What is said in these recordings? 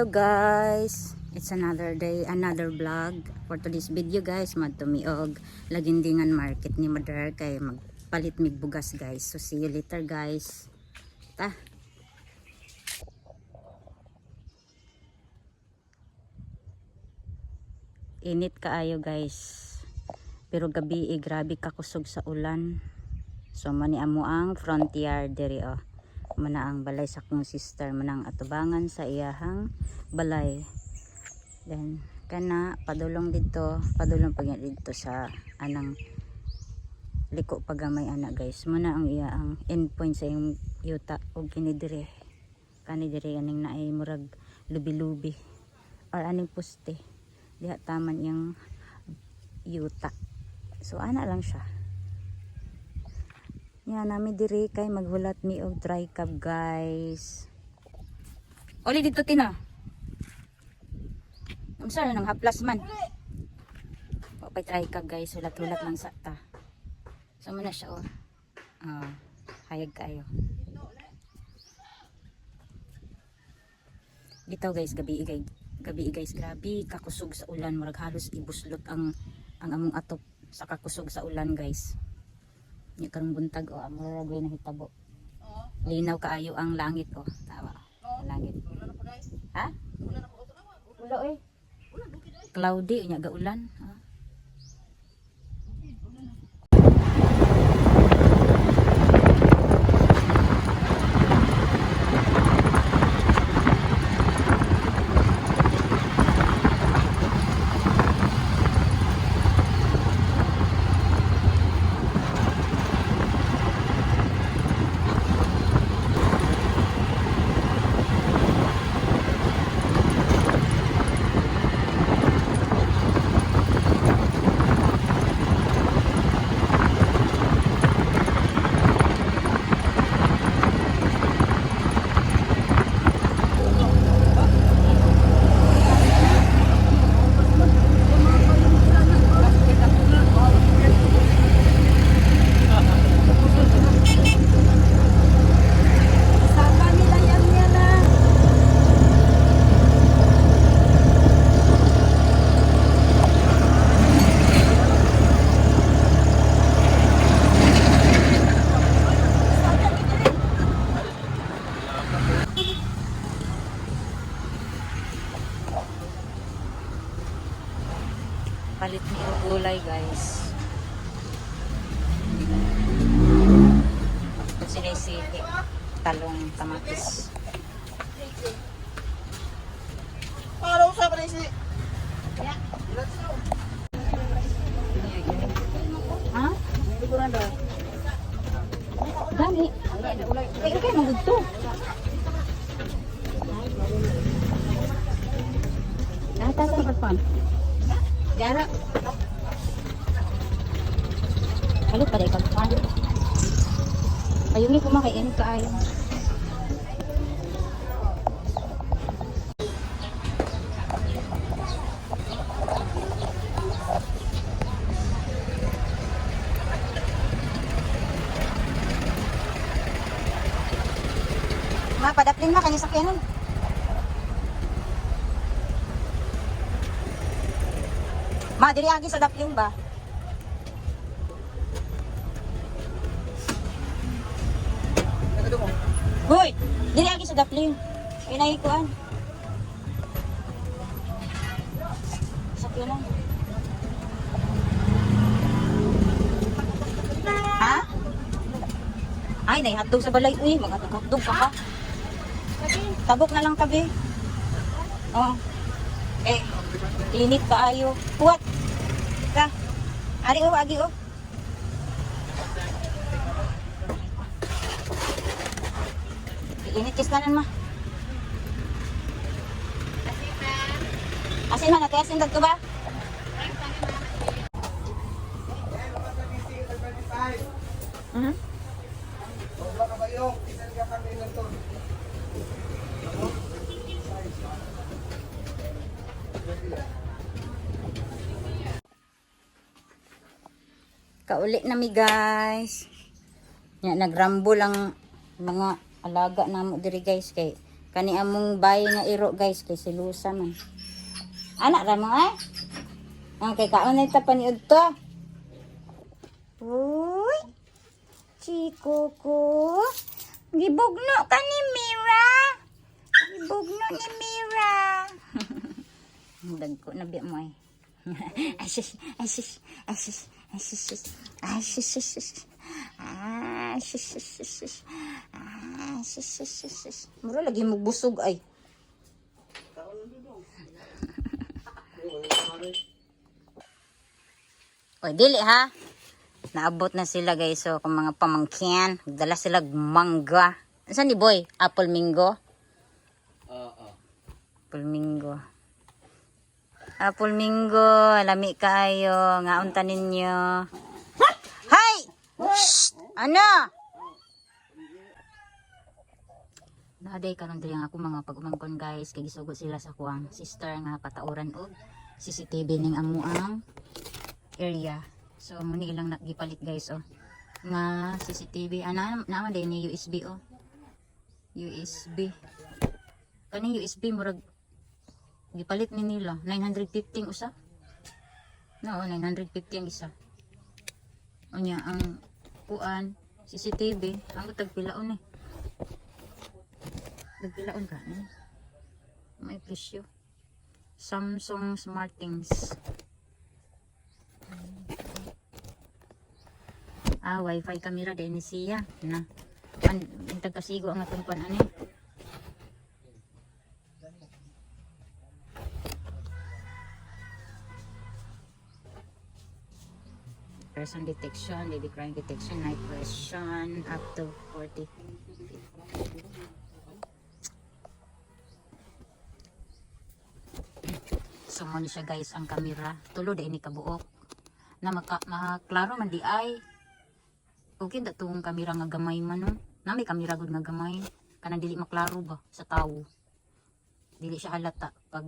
Hello guys, it's another day, another vlog. For today's video guys, madtumiog lagindingan market ni Mother kay magpalit mig bugas guys. So see you later guys. Ta. Init kaayo guys. Pero gabi grabe kakusog sa ulan. So mani amo ang frontier diri oh. Mana ang balay sa akong sister, manang atubangan sa iyahang balay. Then kana padulong pag dito sa anang liko pagamay ana guys. Muna ang iyang endpoint sa iyong yuta og kinidire. Kanidire aning naay murag lubi-lubi or aning poste. Diha taman yang yuta. So ana lang siya. Yan nami diri kay maghulat mi og dry cup guys. Oli dito tina. Unsa nang haplas man. Papay dry cup guys, hulat-hulat lang sa ta. So muna siya oh. Hayag kayo. Bitaw guys, gabi guys, grabe kakusog sa ulan, murag halos ibuslot ang among atop sa kakusog sa ulan guys. Nya karong buntag o murag na hitabo. Linaw kaayo ang langit o. Tawa. Langit. Ha? Ulo eh. Cloudy nya ga ulan. Palit ni gulay guys. Sinisili, talong, kamatis. Parang sa presi. Ha? Dami. Eh, okay, magugto. Nata sa kapam. Gara. Halo pada ikan pan. Ayun ni kumakain ka ayo. Ma padaplin ma kanya sakyanan. Ma, diri agi sa dapling ba? Hoy, diri agi sa dapling. Pinahikuan. Sakyo lang. Ha? Ay, naihatog sa balay. Uy, maghatog ka. Tabok na lang tabi. Oh. Eh, init pa ayo. Kuwat. Ka. Ari o, agi o. Init kiskanan ma. Asin man, asin dagto ba? Kauli na mi guys. Nya nagrambo lang mga alaga namo diri guys kay Kani among bayi nga iro guys kay silusa man. Anak ra mo eh. Ang kay kaon na ita paniud to. Uy. Chiko ko. Gibugno ka ni Mira. Gibugno ni Mira. Dagko na biya mo eh. Ay sis, ay sis, ay sis, ay sis, ay sis, ay sis. Ah, sis, sis, sis, sis. Ah, sis, sis, sis, sis. Mura lagi mo busog ay. Oy, dili ha. Naabot na sila guys. So, kung mga pamangkin, dala sila mangga. Saan ni boy? Apple mango? Apple mango. Apple mango. Lami kayo. Ngaunta ninyo. Hay! Shh! Ano? Naday karon diri ang ako mga pag-umangkon guys. Kay gisugod sila sa kuang sister nga patauran og CCTV ning amuang area. So muni ilang nagipalit guys oh. Nga CCTV ana naman din ni USB oh. USB. Kaning USB murag gipalit ni nila 950 usa. No, 950 ang isa. Unya ang kuan CCTV ang tagpilaon eh. Tagpilaon ka ni. May presyo. Samsung SmartThings. Wi-Fi camera din ni siya na intag kasigo ang atong pan ani. Person detection, baby crying detection, night version up to 40. So mo siya guys ang camera tulo din ni kabuok na maklaro man di ay. Okay da tong kamera nga gamay man no. Na may kamera gud nga gamay. Kanang dili maklaro ba sa tawo. Dili siya halata pag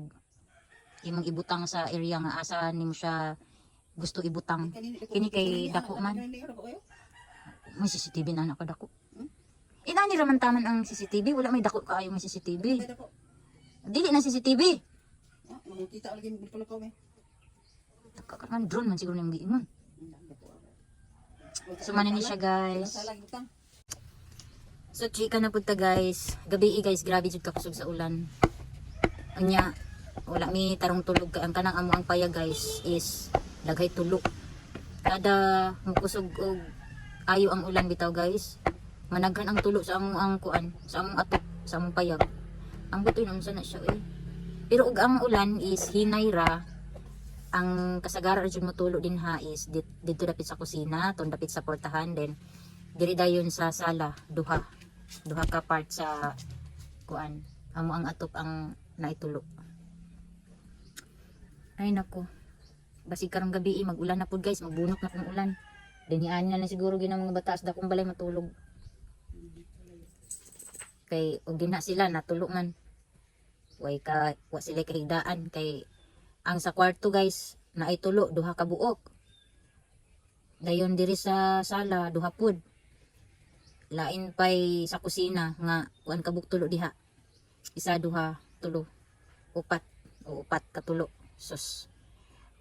imong ibutang sa area nga asa nimo siya gusto ibutang. Kini kay dako man. May CCTV na naka dako. Inani raman taman ang CCTV, wala may dako kaayo may CCTV. Dili na CCTV. Kita lagi pala ko eh. Kan drone man siguro nang giingon. So manin siya guys. So chika na punta guys. Gabi guys, grabe jud ka kusog sa ulan. Anya wala mi tarong tulog kay ang kanang amo ang paya guys is daghay tulog. Kada mukusog og ayo ang ulan bitaw guys. Managhan ang tulo sa among ang kuan, sa among atok, sa among payag. Ang butoy naman sana siya eh. Pero og ang ulan is hinay ra. Ang kasagaran jud motulo din ha is dito dapit sa kusina, ton dapit sa portahan, then diri dayon sa sala, duha ka part sa kuan. Amo ang atop ang naitulo. Ay nako. Basig karong gabi mag-ulan na pud guys, magbunot na kung ulan. Dinian na siguro ginang mga bata sa dakong balay matulog. Kay og dinha sila natulog man. Wa sila kahigdaan kay ang sa kwarto guys naay tulo duha ka buok. Dayon diri sa sala duha pud. Lain pay sa kusina nga kuan ka tulo diha. Isa duha tulo. Upat ka tulo. Sus.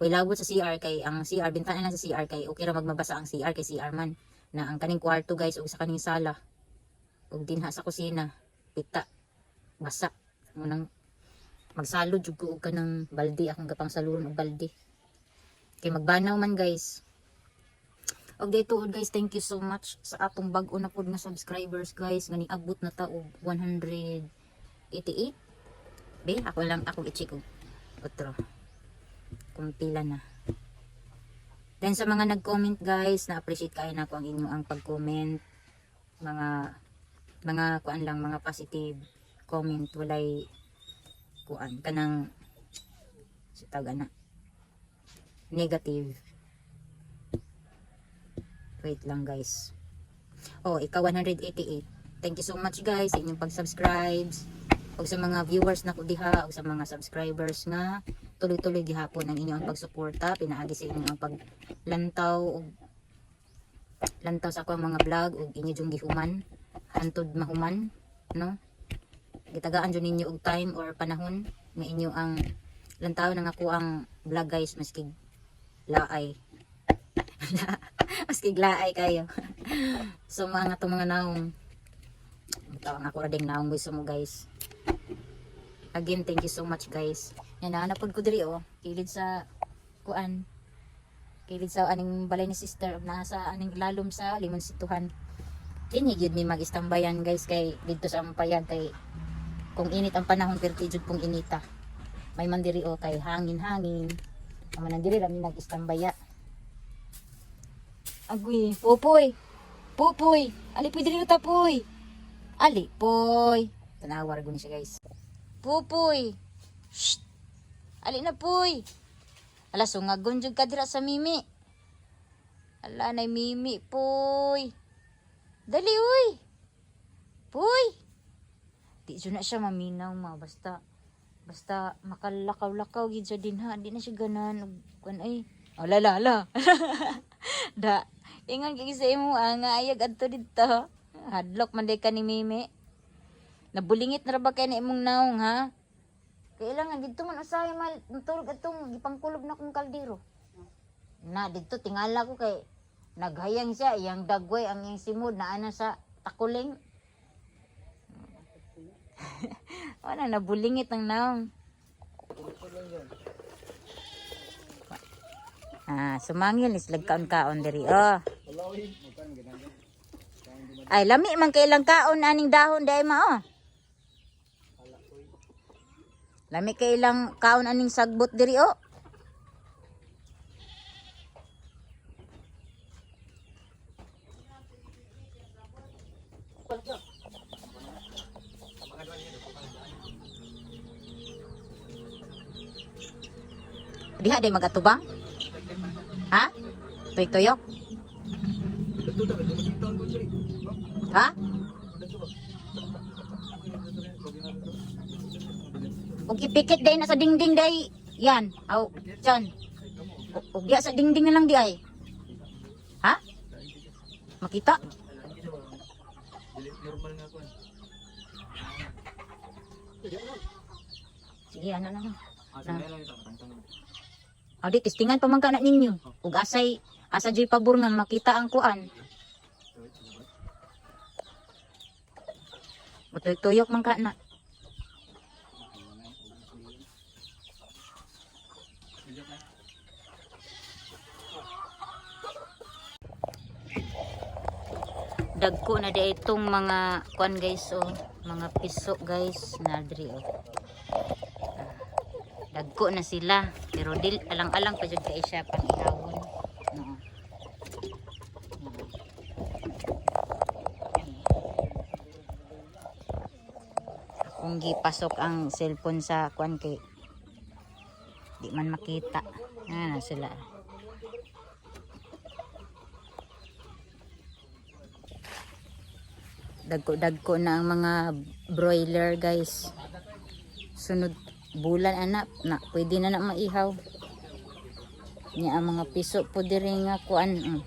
Way labot sa CR kay ang CR bintana na sa CR kay okay ra magmabasa ang CR kay CR man na ang kaning kwarto guys ug sa kaning sala ug dinha sa kusina pita basa mo nang magsalod jud ko og kanang balde akong gapang salon og balde kay magbanaw man guys. Og dito guys, thank you so much sa atong bag-o na pod nga subscribers guys nga niabot na ta og 188. Be ako i-check og otro kung pila na. Then sa mga nag-comment guys, na-appreciate kayo na ko ang inyo ang pag-comment, mga kuan lang, mga positive comment, walay kuan kanang sitaga na negative. Wait lang guys. Oh, ikaw 188. Thank you so much guys sa inyong pag-subscribe. O sa mga viewers na ko diha, o sa mga subscribers nga tuloy-tuloy gihapon ang inyong pagsuporta. Pinaagi sa inyo ang paglantaw og lantaw sa akong mga vlog og inyo jung gihuman hantod mahuman, no? gitagaan jud ninyo og time or panahon nga inyo ang ilang taon na nga ko ang vlog guys maski laay. Maski laay kayo. So mga to mga naong tawag ako ra ding naong gusto mo guys. Again, thank you so much guys. Yan na napod ko diri oh, kilid sa kuan. Kilid sa aning balay ni sister nasa aning lalom sa Limonsituhan. Ini gyud mi mag-istambayan guys kay dito sa Ampayag kay kung init ang panahon perti jud pong inita. May man diri oh kay hangin-hangin. Aman diri ra mi nag-istambaya. Agoy, pupoy. Pupoy, ali pwede diri ta poy. Ali, poy. Tanawar guni siya guys. Pupoy. Shh. Ali na poy. Ala sungagon jud ka dira sa Mimi. Ala nay Mimi poy. Dali uy. Poy. Di jud na siya maminaw ma basta makalakaw-lakaw gid siya din ha. Di na siya ganan og kun ay. Oh lala. Da ingon kay sa imo nga ayag adto didto. Hadlok man day ka ni Mimi. Nabulingit na ra ba kay na imong naong ha? Kailangan dito man usahay mal tulog atong gipangkulob na kong kaldero. Na dito tingala ko kay naghayang siya iyang dagway ang iyang simod na ana sa takuling. Wala nabulingit ang naong. Sumangil is lagkaon-kaon diri oh. Ay lami man kay ilang kaon aning dahon day ma oh. Lami kay ilang kaon aning sagbot diri oh. Diha day magatubang? Ha? Toy-toyok? Ha? Ug ipikit day na sa dingding day. Yan. Aw, dyan. Ug ya sa dingding na lang di ay. Ha? Makita? Sige, ano na lang. Di testingan pa man kana ninyo. Ug asa joy pabor nga makita ang kuan. Tuyok man kana. Dagko na di itong mga kuan guys oh, mga piso guys na diri oh. Dagko na sila pero dil alang-alang pa jud kay siya pang ihawon. No. Kung gipasok ang cellphone sa kuan kay di man makita. Na sila. Dagko na ang mga broiler guys. Sunod bulan anak na pwede na maihaw niya ang mga piso po diri nga kuan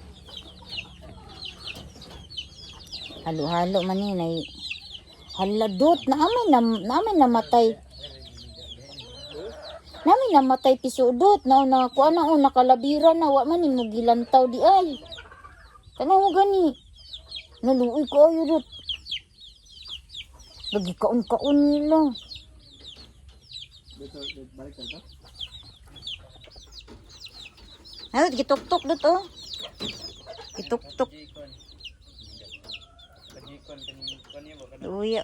halo-halo man ni haladot namin namatay piso dot na kuan na nakalabira na wa man ni mo gilantaw di ay kana mo gani naluoy ko ayo dot lagi kaon nila. Ay, gitok-tok dito. Gitok-tok. Luya,